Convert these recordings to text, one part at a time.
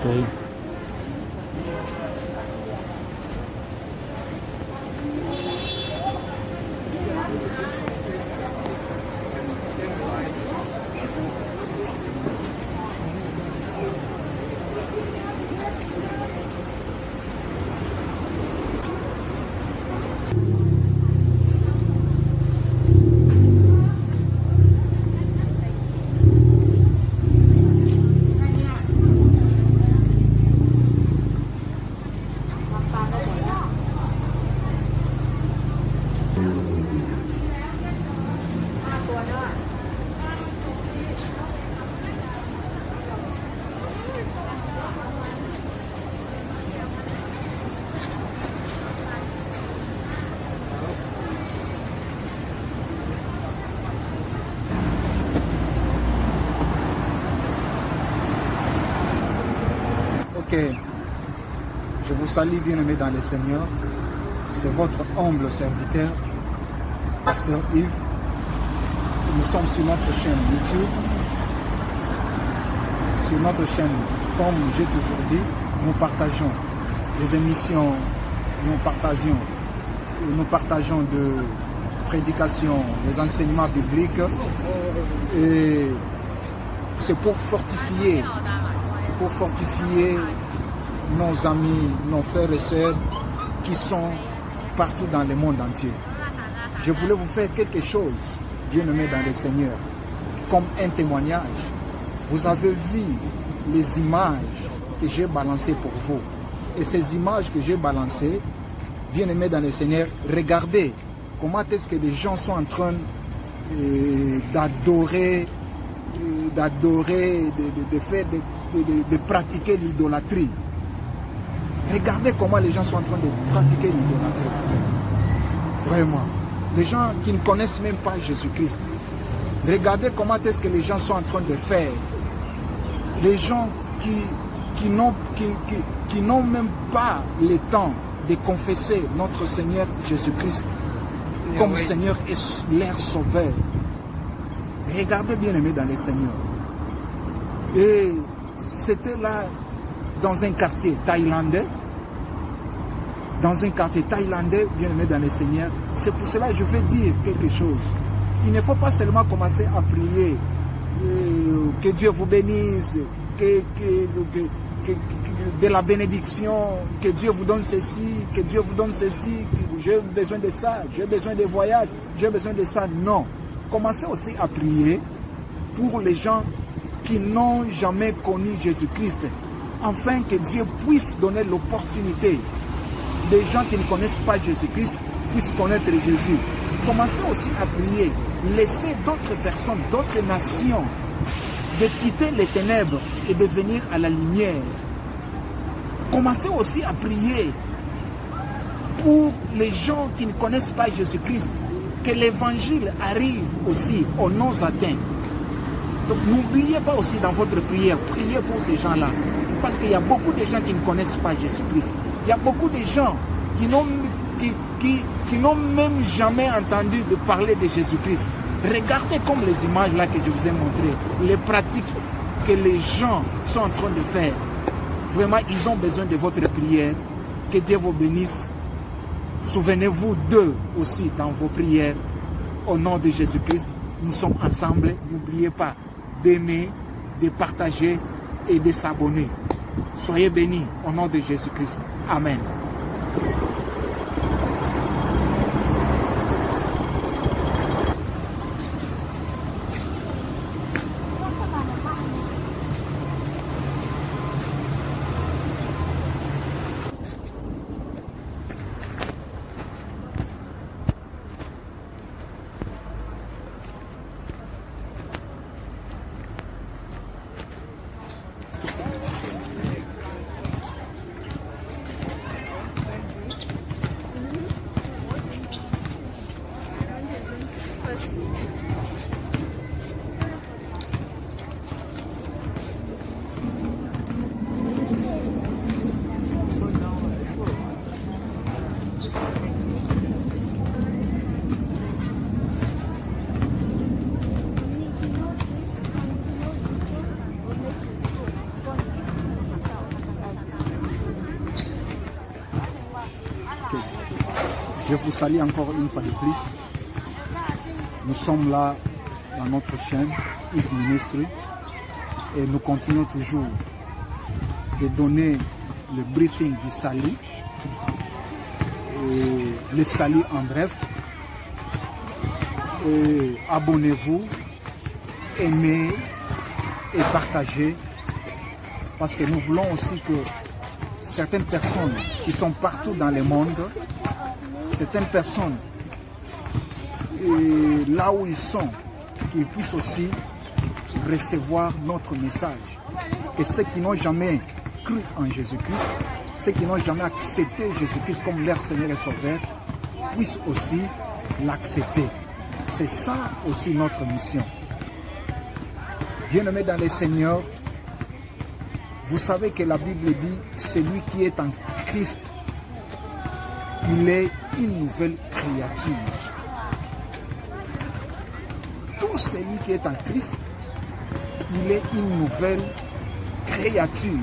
Okay. Ok, je vous salue bien-aimés dans le Seigneur. C'est votre humble serviteur, Pasteur Yves. Nous sommes sur notre chaîne YouTube. Sur notre chaîne, comme j'ai toujours dit, nous partageons des émissions, nous partageons de prédications, des enseignements bibliques. Et c'est pour fortifier nos amis, nos frères et sœurs qui sont partout dans le monde entier. Je voulais vous faire quelque chose, bien-aimés dans le Seigneur, comme un témoignage. Vous avez vu les images que j'ai balancées pour vous. Et ces images que j'ai balancées, bien-aimés dans le Seigneur, regardez comment est-ce que les gens sont en train d'adorer, de pratiquer l'idolâtrie. Regardez comment les gens sont en train de pratiquer l'idolâtrie. Vraiment. Les gens qui ne connaissent même pas Jésus-Christ. Regardez comment est-ce que les gens sont en train de faire. Les gens qui n'ont même pas le temps de confesser notre Seigneur Jésus-Christ comme Seigneur et leur Sauveur. Regardez bien aimé dans le Seigneur. Et c'était là dans un quartier thaïlandais. Dans un quartier thaïlandais, bien aimé dans le Seigneur. C'est pour cela que je vais dire quelque chose. Il ne faut pas seulement commencer à prier que Dieu vous bénisse, de la bénédiction, que Dieu vous donne ceci, que Dieu vous donne ceci, que j'ai besoin de ça, j'ai besoin de voyage, j'ai besoin de ça. Non. Commencez aussi à prier pour les gens qui n'ont jamais connu Jésus-Christ, afin que Dieu puisse donner l'opportunité des gens qui ne connaissent pas Jésus-Christ puissent connaître Jésus. Commencez aussi à prier. Laissez d'autres personnes, d'autres nations de quitter les ténèbres et de venir à la lumière. Commencez aussi à prier pour les gens qui ne connaissent pas Jésus-Christ, que l'évangile arrive aussi aux non atteints. Donc n'oubliez pas aussi dans votre prière, priez pour ces gens-là. Parce qu'il y a beaucoup de gens qui ne connaissent pas Jésus-Christ. Il y a beaucoup de gens qui n'ont même jamais entendu de parler de Jésus-Christ. Regardez comme les images là que je vous ai montrées, les pratiques que les gens sont en train de faire. Vraiment, ils ont besoin de votre prière. Que Dieu vous bénisse. Souvenez-vous d'eux aussi dans vos prières. Au nom de Jésus-Christ, nous sommes ensemble. N'oubliez pas d'aimer, de partager et de s'abonner. Soyez bénis au nom de Jésus-Christ. Amen. Je vous salue encore une fois de plus. Nous sommes là dans notre chaîne Yves Ministry et nous continuons toujours de donner le briefing du salut, et le salut en bref. Et abonnez-vous, aimez et partagez, parce que nous voulons aussi que certaines personnes qui sont partout dans le monde, certaines personnes, et là où ils sont, qu'ils puissent aussi recevoir notre message. Que ceux qui n'ont jamais cru en Jésus-Christ, ceux qui n'ont jamais accepté Jésus-Christ comme leur Seigneur et Sauveur, puissent aussi l'accepter. C'est ça aussi notre mission. Bien-aimés dans les Seigneurs, vous savez que la Bible dit, celui qui est en Christ, il est une nouvelle créature. Tout celui qui est en Christ, il est une nouvelle créature.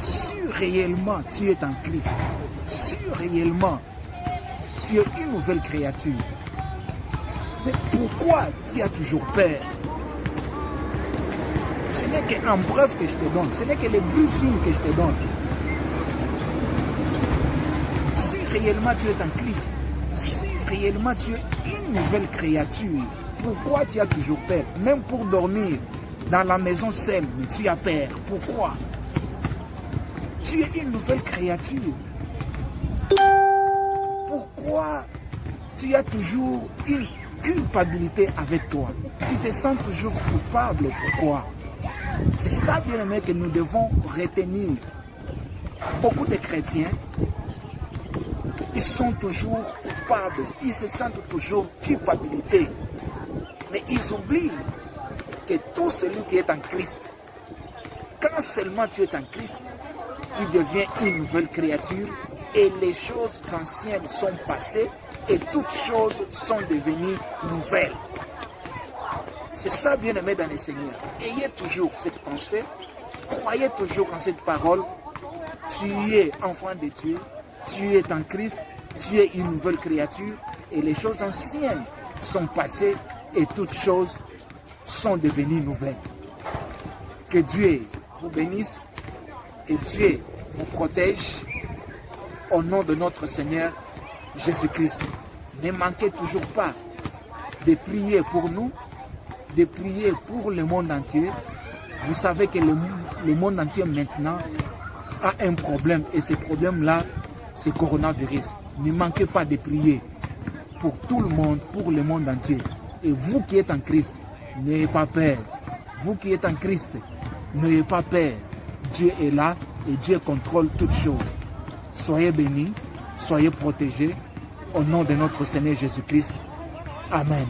Si réellement tu es en Christ, si réellement tu es une nouvelle créature, mais pourquoi tu as toujours peur? Ce n'est qu'un preuve que je te donne, ce n'est que le briefing que je te donne. Si réellement tu es en Christ, si réellement tu es une nouvelle créature, pourquoi tu as toujours peur? Même pour dormir dans la maison seule, mais tu as peur. Pourquoi? Tu es une nouvelle créature. Pourquoi tu as toujours une culpabilité avec toi? Tu te sens toujours coupable. Pourquoi? C'est ça, bien aimé, que nous devons retenir. Beaucoup de chrétiens, ils sont toujours coupables, ils se sentent toujours culpabilité. Mais ils oublient que tout celui qui est en Christ, quand seulement tu es en Christ, tu deviens une nouvelle créature et les choses anciennes sont passées et toutes choses sont devenues nouvelles. C'est ça, bien aimé dans les Seigneurs. Ayez toujours cette pensée, croyez toujours en cette parole. Tu es enfant de Dieu, tu es en Christ, tu es une nouvelle créature et les choses anciennes sont passées et toutes choses sont devenues nouvelles. Que Dieu vous bénisse et Dieu vous protège au nom de notre Seigneur Jésus-Christ. Ne manquez toujours pas de prier pour nous, de prier pour le monde entier. Vous savez que le monde entier maintenant a un problème et ce problème-là, c'est le coronavirus. Ne manquez pas de prier pour tout le monde, pour le monde entier. Et vous qui êtes en Christ, n'ayez pas peur. Vous qui êtes en Christ, n'ayez pas peur. Dieu est là et Dieu contrôle toutes choses. Soyez bénis, soyez protégés au nom de notre Seigneur Jésus-Christ. Amen.